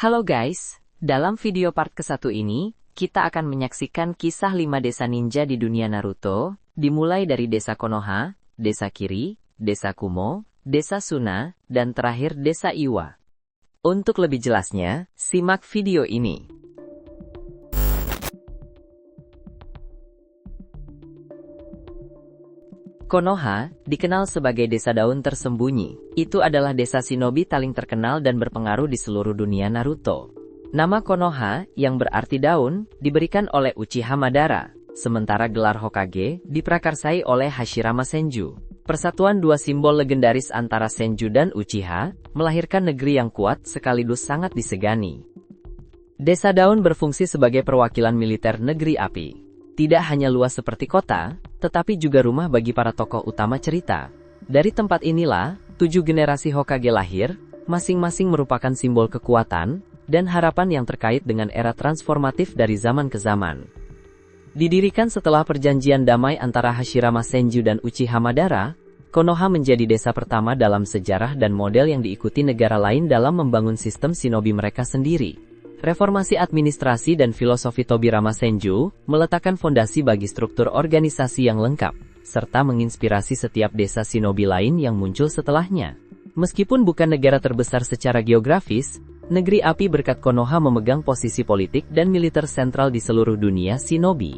Halo guys, dalam video part ke-1 ini, kita akan menyaksikan kisah 5 desa ninja di dunia Naruto, dimulai dari desa Konoha, desa Kiri, desa Kumo, desa Suna, dan terakhir desa Iwa. Untuk lebih jelasnya, simak video ini. Konoha, dikenal sebagai desa daun tersembunyi. Itu adalah desa shinobi paling terkenal dan berpengaruh di seluruh dunia Naruto. Nama Konoha, yang berarti daun, diberikan oleh Uchiha Madara, sementara gelar Hokage diprakarsai oleh Hashirama Senju. Persatuan dua simbol legendaris antara Senju dan Uchiha, melahirkan negeri yang kuat sekaligus sangat disegani. Desa daun berfungsi sebagai perwakilan militer negeri api. Tidak hanya luas seperti kota, tetapi juga rumah bagi para tokoh utama cerita. Dari tempat inilah, 7 generasi Hokage lahir, masing-masing merupakan simbol kekuatan dan harapan yang terkait dengan era transformatif dari zaman ke zaman. Didirikan setelah perjanjian damai antara Hashirama Senju dan Uchiha Madara, Konoha menjadi desa pertama dalam sejarah dan model yang diikuti negara lain dalam membangun sistem shinobi mereka sendiri. Reformasi administrasi dan filosofi Tobirama Senju meletakkan fondasi bagi struktur organisasi yang lengkap, serta menginspirasi setiap desa shinobi lain yang muncul setelahnya. Meskipun bukan negara terbesar secara geografis, negeri api berkat Konoha memegang posisi politik dan militer sentral di seluruh dunia shinobi.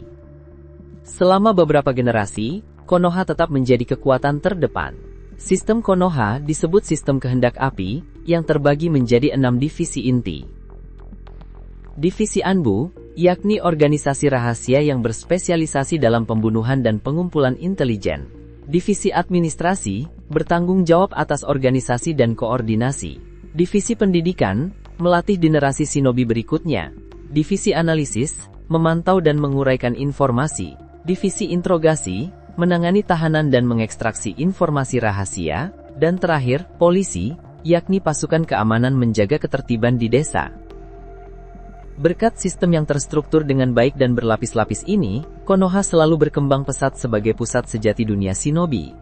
Selama beberapa generasi, Konoha tetap menjadi kekuatan terdepan. Sistem Konoha disebut sistem kehendak api, yang terbagi menjadi 6 divisi inti. Divisi Anbu, yakni organisasi rahasia yang berspesialisasi dalam pembunuhan dan pengumpulan intelijen. Divisi Administrasi, bertanggung jawab atas organisasi dan koordinasi. Divisi Pendidikan, melatih generasi shinobi berikutnya. Divisi Analisis, memantau dan menguraikan informasi. Divisi Interogasi, menangani tahanan dan mengekstraksi informasi rahasia. Dan terakhir, Polisi, yakni pasukan keamanan menjaga ketertiban di desa. Berkat sistem yang terstruktur dengan baik dan berlapis-lapis ini, Konoha selalu berkembang pesat sebagai pusat sejati dunia shinobi.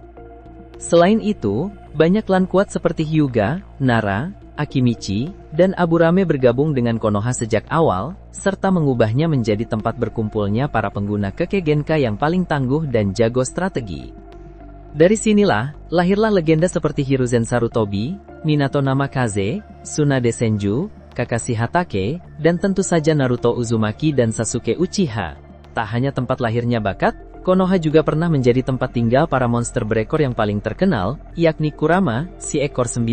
Selain itu, banyak klan kuat seperti Hyuga, Nara, Akimichi, dan Aburame bergabung dengan Konoha sejak awal, serta mengubahnya menjadi tempat berkumpulnya para pengguna Kekkei Genkai yang paling tangguh dan jago strategi. Dari sinilah, lahirlah legenda seperti Hiruzen Sarutobi, Minato Namikaze, Tsunade Senju, Kakashi Hatake, dan tentu saja Naruto Uzumaki dan Sasuke Uchiha. Tak hanya tempat lahirnya bakat, Konoha juga pernah menjadi tempat tinggal para monster berekor yang paling terkenal, yakni Kurama, si ekor 9.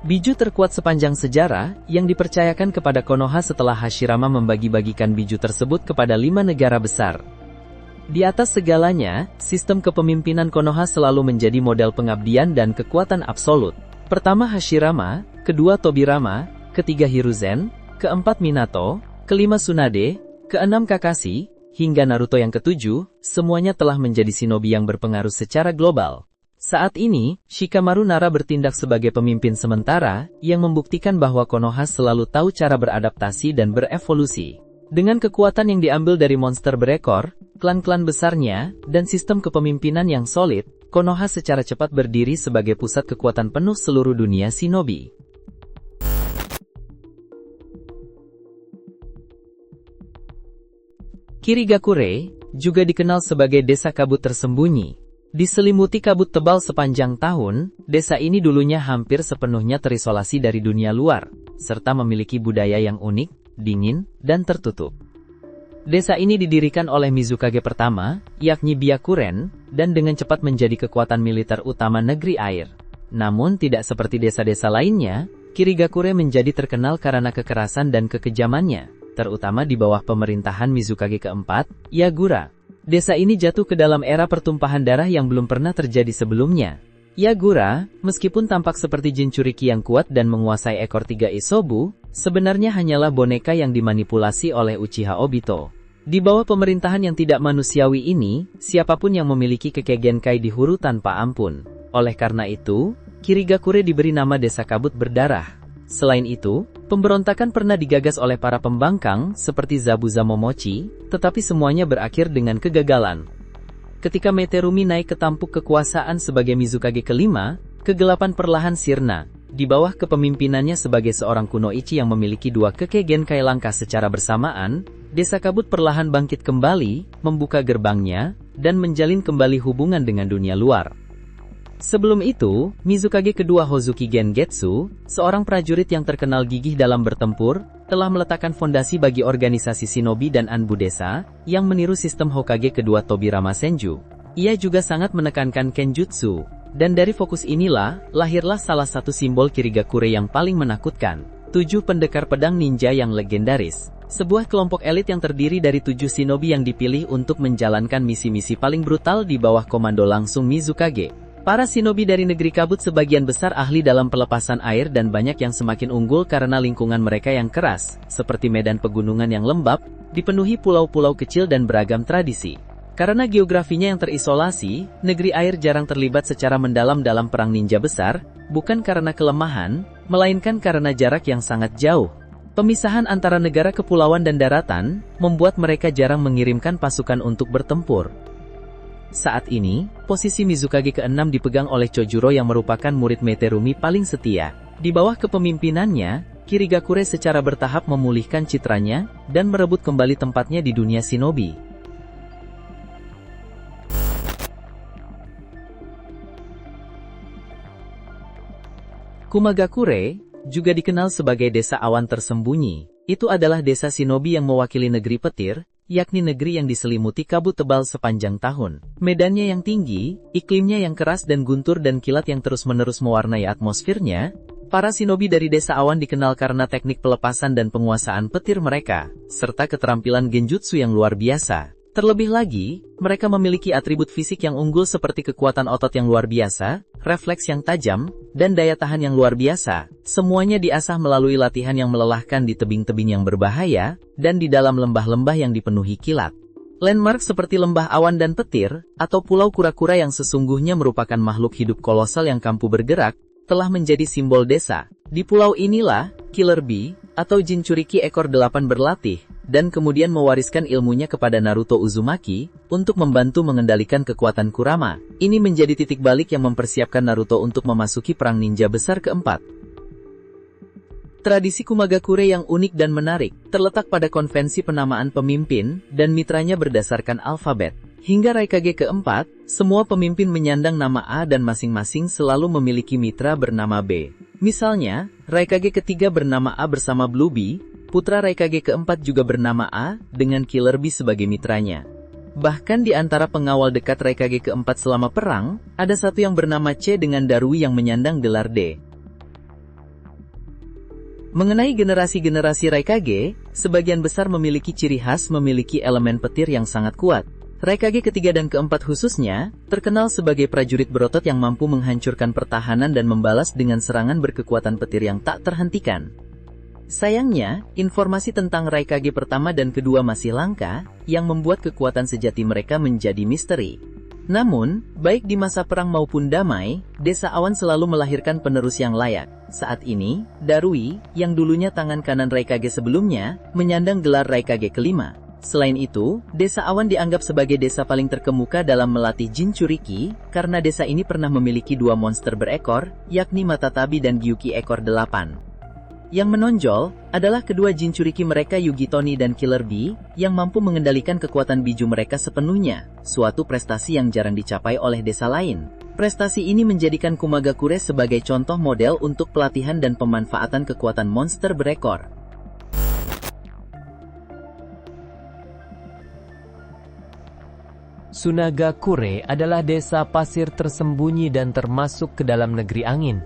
Biju terkuat sepanjang sejarah, yang dipercayakan kepada Konoha setelah Hashirama membagi-bagikan biju tersebut kepada 5 negara besar. Di atas segalanya, sistem kepemimpinan Konoha selalu menjadi model pengabdian dan kekuatan absolut. Pertama Hashirama, kedua Tobirama, ketiga Hiruzen, keempat Minato, kelima Tsunade, keenam Kakashi, hingga Naruto yang ketujuh, semuanya telah menjadi shinobi yang berpengaruh secara global. Saat ini, Shikamaru Nara bertindak sebagai pemimpin sementara, yang membuktikan bahwa Konoha selalu tahu cara beradaptasi dan berevolusi. Dengan kekuatan yang diambil dari monster berekor, klan-klan besarnya, dan sistem kepemimpinan yang solid, Konoha secara cepat berdiri sebagai pusat kekuatan penuh seluruh dunia shinobi. Kirigakure, juga dikenal sebagai desa kabut tersembunyi. Diselimuti kabut tebal sepanjang tahun, desa ini dulunya hampir sepenuhnya terisolasi dari dunia luar, serta memiliki budaya yang unik, dingin, dan tertutup. Desa ini didirikan oleh Mizukage pertama, yakni Byakuren, dan dengan cepat menjadi kekuatan militer utama negeri air. Namun tidak seperti desa-desa lainnya, Kirigakure menjadi terkenal karena kekerasan dan kekejamannya, terutama di bawah pemerintahan Mizukage keempat, Yagura. Desa ini jatuh ke dalam era pertumpahan darah yang belum pernah terjadi sebelumnya. Yagura, meskipun tampak seperti Jinchuriki yang kuat dan menguasai ekor 3 Isobu, sebenarnya hanyalah boneka yang dimanipulasi oleh Uchiha Obito. Di bawah pemerintahan yang tidak manusiawi ini, siapapun yang memiliki Kekkei Genkai dihuru tanpa ampun. Oleh karena itu, Kirigakure diberi nama Desa Kabut Berdarah. Selain itu, pemberontakan pernah digagas oleh para pembangkang seperti Zabuza Momochi, tetapi semuanya berakhir dengan kegagalan. Ketika Meterumi naik ke tampuk kekuasaan sebagai Mizukage kelima, kegelapan perlahan sirna, di bawah kepemimpinannya sebagai seorang kunoichi yang memiliki dua keke Genkai langka secara bersamaan, Desa Kabut perlahan bangkit kembali, membuka gerbangnya, dan menjalin kembali hubungan dengan dunia luar. Sebelum itu, Mizukage kedua Hozuki Gengetsu, seorang prajurit yang terkenal gigih dalam bertempur, telah meletakkan fondasi bagi organisasi shinobi dan anbu desa, yang meniru sistem Hokage kedua Tobirama Senju. Ia juga sangat menekankan Kenjutsu, dan dari fokus inilah, lahirlah salah satu simbol Kirigakure yang paling menakutkan, 7 pendekar pedang ninja yang legendaris. Sebuah kelompok elit yang terdiri dari 7 shinobi yang dipilih untuk menjalankan misi-misi paling brutal di bawah komando langsung Mizukage. Para shinobi dari negeri kabut sebagian besar ahli dalam pelepasan air dan banyak yang semakin unggul karena lingkungan mereka yang keras, seperti medan pegunungan yang lembab, dipenuhi pulau-pulau kecil dan beragam tradisi. Karena geografinya yang terisolasi, negeri air jarang terlibat secara mendalam dalam perang ninja besar, bukan karena kelemahan, melainkan karena jarak yang sangat jauh. Pemisahan antara negara kepulauan dan daratan, membuat mereka jarang mengirimkan pasukan untuk bertempur. Saat ini, posisi Mizukage ke-6 dipegang oleh Chojuro yang merupakan murid Meterumi paling setia. Di bawah kepemimpinannya, Kirigakure secara bertahap memulihkan citranya, dan merebut kembali tempatnya di dunia shinobi. Kumagakure, juga dikenal sebagai desa awan tersembunyi. Itu adalah desa shinobi yang mewakili negeri petir, yakni negeri yang diselimuti kabut tebal sepanjang tahun. Medannya yang tinggi, iklimnya yang keras dan guntur dan kilat yang terus-menerus mewarnai atmosfernya, para shinobi dari desa awan dikenal karena teknik pelepasan dan penguasaan petir mereka, serta keterampilan genjutsu yang luar biasa. Terlebih lagi, mereka memiliki atribut fisik yang unggul seperti kekuatan otot yang luar biasa, refleks yang tajam, dan daya tahan yang luar biasa. Semuanya diasah melalui latihan yang melelahkan di tebing-tebing yang berbahaya, dan di dalam lembah-lembah yang dipenuhi kilat. Landmark seperti lembah awan dan petir, atau pulau kura-kura yang sesungguhnya merupakan makhluk hidup kolosal yang kampuh bergerak, telah menjadi simbol desa. Di pulau inilah, Killer Bee, atau Jinchuriki ekor 8 berlatih, dan kemudian mewariskan ilmunya kepada Naruto Uzumaki, untuk membantu mengendalikan kekuatan Kurama. Ini menjadi titik balik yang mempersiapkan Naruto untuk memasuki perang ninja besar keempat. Tradisi Kumagakure yang unik dan menarik, terletak pada konvensi penamaan pemimpin, dan mitranya berdasarkan alfabet. Hingga Raikage keempat, semua pemimpin menyandang nama A dan masing-masing selalu memiliki mitra bernama B. Misalnya, Raikage ketiga bernama A bersama Blue Bee, putra Raikage keempat juga bernama A, dengan Killer Bee sebagai mitranya. Bahkan di antara pengawal dekat Raikage keempat selama perang, ada satu yang bernama C dengan Darui yang menyandang gelar D. Mengenai generasi-generasi Raikage, sebagian besar memiliki ciri khas memiliki elemen petir yang sangat kuat. Raikage ketiga dan keempat khususnya, terkenal sebagai prajurit berotot yang mampu menghancurkan pertahanan dan membalas dengan serangan berkekuatan petir yang tak terhentikan. Sayangnya, informasi tentang Raikage pertama dan kedua masih langka, yang membuat kekuatan sejati mereka menjadi misteri. Namun, baik di masa perang maupun damai, desa awan selalu melahirkan penerus yang layak. Saat ini, Darui, yang dulunya tangan kanan Raikage sebelumnya, menyandang gelar Raikage kelima. Selain itu, desa awan dianggap sebagai desa paling terkemuka dalam melatih Jinchuriki, karena desa ini pernah memiliki 2 monster berekor, yakni Matatabi dan Gyuki ekor 8. Yang menonjol, adalah kedua Jinchuriki mereka Yugitoni dan Killer Bee, yang mampu mengendalikan kekuatan biju mereka sepenuhnya, suatu prestasi yang jarang dicapai oleh desa lain. Prestasi ini menjadikan Kumagakure sebagai contoh model untuk pelatihan dan pemanfaatan kekuatan monster berekor. Sunagakure adalah desa pasir tersembunyi dan termasuk ke dalam negeri angin.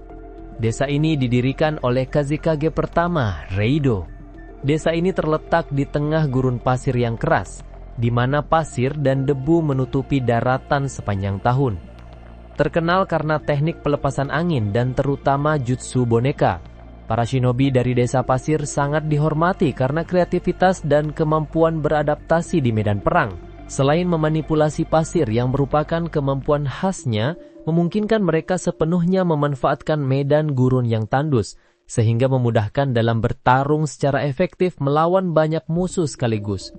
Desa ini didirikan oleh Kazekage pertama, Reido. Desa ini terletak di tengah gurun pasir yang keras, di mana pasir dan debu menutupi daratan sepanjang tahun. Terkenal karena teknik pelepasan angin dan terutama jutsu boneka. Para shinobi dari desa pasir sangat dihormati karena kreativitas dan kemampuan beradaptasi di medan perang. Selain memanipulasi pasir yang merupakan kemampuan khasnya, memungkinkan mereka sepenuhnya memanfaatkan medan gurun yang tandus, sehingga memudahkan dalam bertarung secara efektif melawan banyak musuh sekaligus.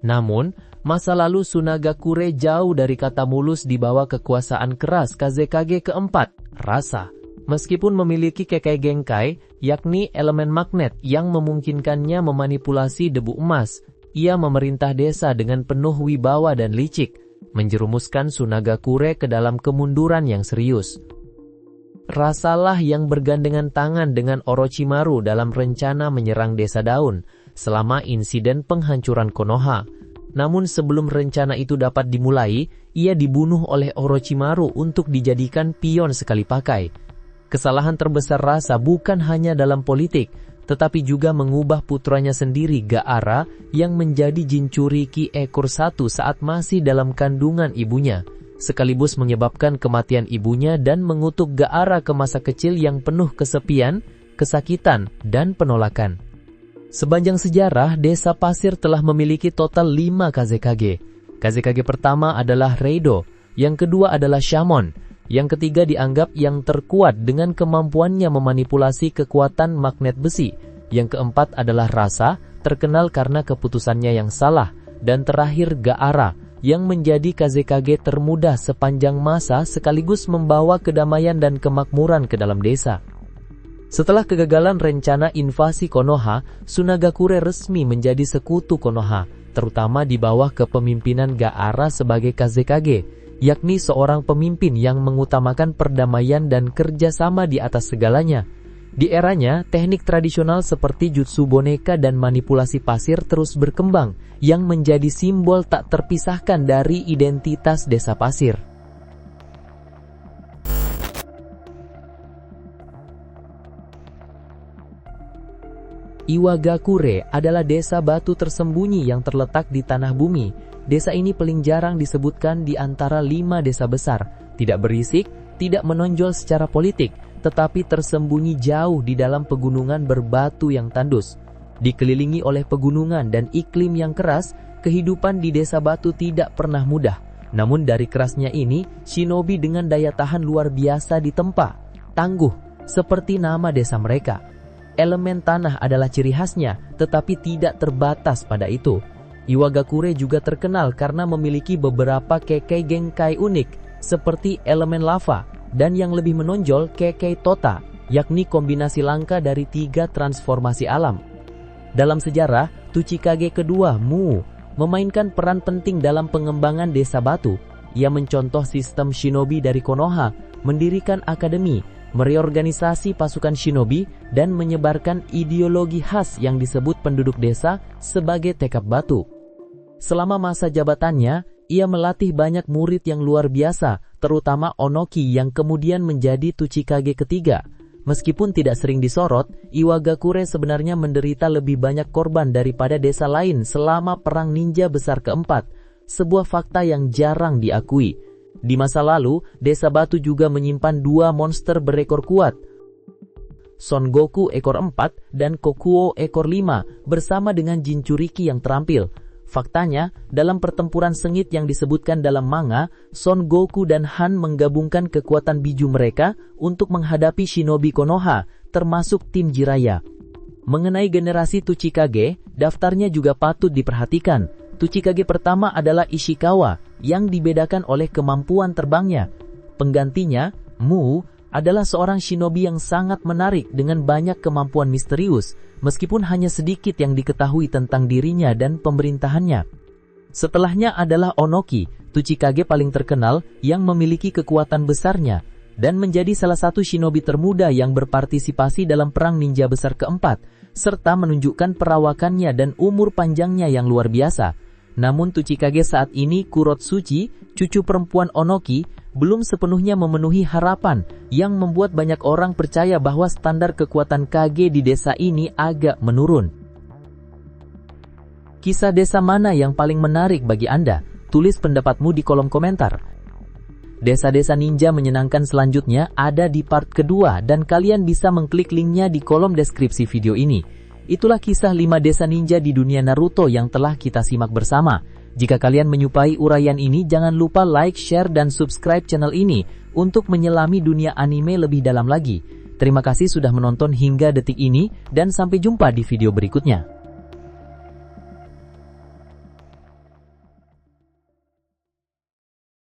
Namun, masa lalu Sunagakure jauh dari kata mulus di bawah kekuasaan keras Kazekage keempat, rasa. Meskipun memiliki Kekkei Genkai, yakni elemen magnet yang memungkinkannya memanipulasi debu emas, ia memerintah desa dengan penuh wibawa dan licik, menjerumuskan Sunagakure ke dalam kemunduran yang serius. Rasalah yang bergandengan tangan dengan Orochimaru dalam rencana menyerang Desa Daun selama insiden penghancuran Konoha. Namun sebelum rencana itu dapat dimulai, ia dibunuh oleh Orochimaru untuk dijadikan pion sekali pakai. Kesalahan terbesar Rasa bukan hanya dalam politik, tetapi juga mengubah putranya sendiri Gaara yang menjadi Jinchuriki ekor 1 saat masih dalam kandungan ibunya, sekaligus menyebabkan kematian ibunya dan mengutuk Gaara ke masa kecil yang penuh kesepian, kesakitan, dan penolakan. Sepanjang sejarah, Desa Pasir telah memiliki total 5 Kazekage. Kazekage pertama adalah Reido, yang kedua adalah Shamon, yang ketiga dianggap yang terkuat dengan kemampuannya memanipulasi kekuatan magnet besi. Yang keempat adalah Rasa, terkenal karena keputusannya yang salah. Dan terakhir Gaara, yang menjadi Kazekage termuda sepanjang masa sekaligus membawa kedamaian dan kemakmuran ke dalam desa. Setelah kegagalan rencana invasi Konoha, Sunagakure resmi menjadi sekutu Konoha, terutama di bawah kepemimpinan Gaara sebagai Kazekage, yakni seorang pemimpin yang mengutamakan perdamaian dan kerjasama di atas segalanya. Di eranya, teknik tradisional seperti jutsu boneka dan manipulasi pasir terus berkembang, yang menjadi simbol tak terpisahkan dari identitas Desa Pasir. Iwagakure adalah desa batu tersembunyi yang terletak di tanah bumi. Desa ini paling jarang disebutkan di antara 5 desa besar, tidak berisik, tidak menonjol secara politik, tetapi tersembunyi jauh di dalam pegunungan berbatu yang tandus. Dikelilingi oleh pegunungan dan iklim yang keras, kehidupan di desa batu tidak pernah mudah. Namun dari kerasnya ini, shinobi dengan daya tahan luar biasa ditempa, tangguh, seperti nama desa mereka. Elemen tanah adalah ciri khasnya, tetapi tidak terbatas pada itu. Iwagakure juga terkenal karena memiliki beberapa Kekkei Genkai unik, seperti elemen lava, dan yang lebih menonjol Kekkei Tota, yakni kombinasi langka dari 3 transformasi alam. Dalam sejarah, Tsuchikage kedua, Mu, memainkan peran penting dalam pengembangan desa batu. Ia mencontoh sistem shinobi dari Konoha, mendirikan akademi, mereorganisasi pasukan shinobi, dan menyebarkan ideologi khas yang disebut penduduk desa sebagai tekad batu. Selama masa jabatannya, ia melatih banyak murid yang luar biasa, terutama Onoki yang kemudian menjadi Tsuchikage ketiga. Meskipun tidak sering disorot, Iwagakure sebenarnya menderita lebih banyak korban daripada desa lain selama Perang Ninja Besar keempat, sebuah fakta yang jarang diakui. Di masa lalu, Desa Batu juga menyimpan 2 monster berekor kuat, Son Goku ekor 4 dan Kokuo ekor 5, bersama dengan Jinchuriki yang terampil. Faktanya, dalam pertempuran sengit yang disebutkan dalam manga, Son Goku dan Han menggabungkan kekuatan biju mereka untuk menghadapi shinobi Konoha, termasuk tim Jiraiya. Mengenai generasi Tsuchikage, daftarnya juga patut diperhatikan. Tsuchikage pertama adalah Ishikawa, yang dibedakan oleh kemampuan terbangnya. Penggantinya, Mu, adalah seorang shinobi yang sangat menarik dengan banyak kemampuan misterius, meskipun hanya sedikit yang diketahui tentang dirinya dan pemerintahannya. Setelahnya adalah Onoki, Tsuchikage paling terkenal yang memiliki kekuatan besarnya, dan menjadi salah satu shinobi termuda yang berpartisipasi dalam Perang Ninja Besar keempat, serta menunjukkan perawakannya dan umur panjangnya yang luar biasa. Namun Tsuchikage saat ini, Kurotsuchi, cucu perempuan Onoki, belum sepenuhnya memenuhi harapan yang membuat banyak orang percaya bahwa standar kekuatan Kage di desa ini agak menurun. Kisah desa mana yang paling menarik bagi Anda? Tulis pendapatmu di kolom komentar. Desa-desa ninja menyenangkan selanjutnya ada di part kedua dan kalian bisa mengklik linknya di kolom deskripsi video ini. Itulah kisah 5 desa ninja di dunia Naruto yang telah kita simak bersama. Jika kalian menyukai uraian ini, jangan lupa like, share, dan subscribe channel ini untuk menyelami dunia anime lebih dalam lagi. Terima kasih sudah menonton hingga detik ini, dan sampai jumpa di video berikutnya.